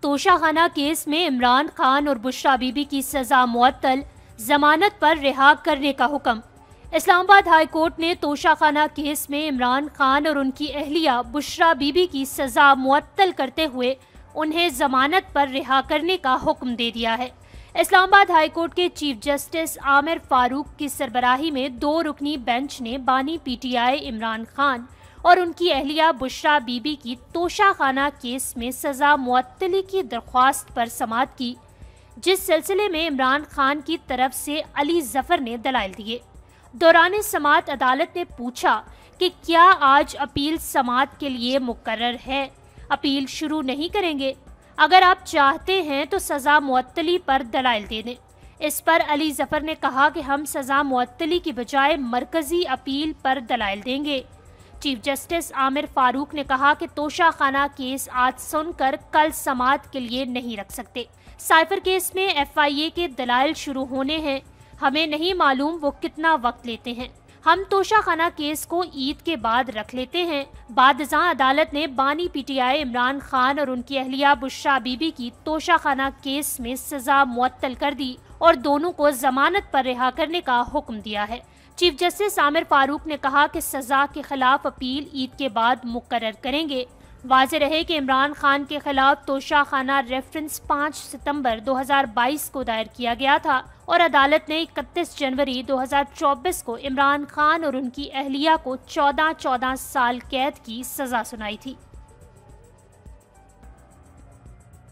Toshakhana case में इमरान खान और बुशरा बीबी की सजा मुअत्तल, जमानत पर रिहा करने का हुक्म। इस्लामाबाद हाई कोर्ट ने तोशाखाना केस में इमरान खान और उनकी अहलिया बुशरा बीबी की सजा मुअत्तल करते हुए उन्हें जमानत पर रिहा करने का हुक्म दे दिया है। इस्लामाबाद हाई कोर्ट के चीफ जस्टिस आमिर फारूक की सरबराही में 2 रुकनी बेंच ने बानी पीटीआई इमरान खान और उनकी अहलिया बुशरा बीबी की तोशाखाना केस में सजा मुअत्तली की दरख्वास्त पर समाअत की, जिस सिलसिले में इमरान खान की तरफ से अली जफर ने दलाइल दिए। दौरान समाअत अदालत ने पूछा कि क्या आज अपील समाअत के लिए मुकर्रर है, अपील शुरू नहीं करेंगे? अगर आप चाहते हैं तो सजा मुअत्तली पर दलाइल दे दें। इस पर अली जफर ने कहा कि हम सजा मुअत्तली की बजाय मरकजी अपील पर दलाइल देंगे। चीफ जस्टिस आमिर फारूक ने कहा कि तोशाखाना केस आज सुनकर कल समाअत के लिए नहीं रख सकते। साइफर केस में एफआईए के दलाइल शुरू होने हैं, हमें नहीं मालूम वो कितना वक्त लेते हैं। हम तोशाखाना केस को ईद के बाद रख लेते हैं। बादशाह अदालत ने बानी पीटीआई इमरान खान और उनकी अहलिया बुशरा बीबी की तोशाखाना केस में सजा मुअत्तल कर दी और दोनों को जमानत पर रिहा करने का हुक्म दिया है। चीफ जस्टिस आमिर फारूक ने कहा कि सजा के खिलाफ अपील ईद के बाद मुकर्रर करेंगे। वाज़ेह रहे कि इमरान खान के खिलाफ तोशाखाना रेफरेंस 5 सितंबर 2022 को दायर किया गया था और अदालत ने 31 जनवरी 2024 को इमरान खान और उनकी अहलिया को 14 साल कैद की सजा सुनाई थी।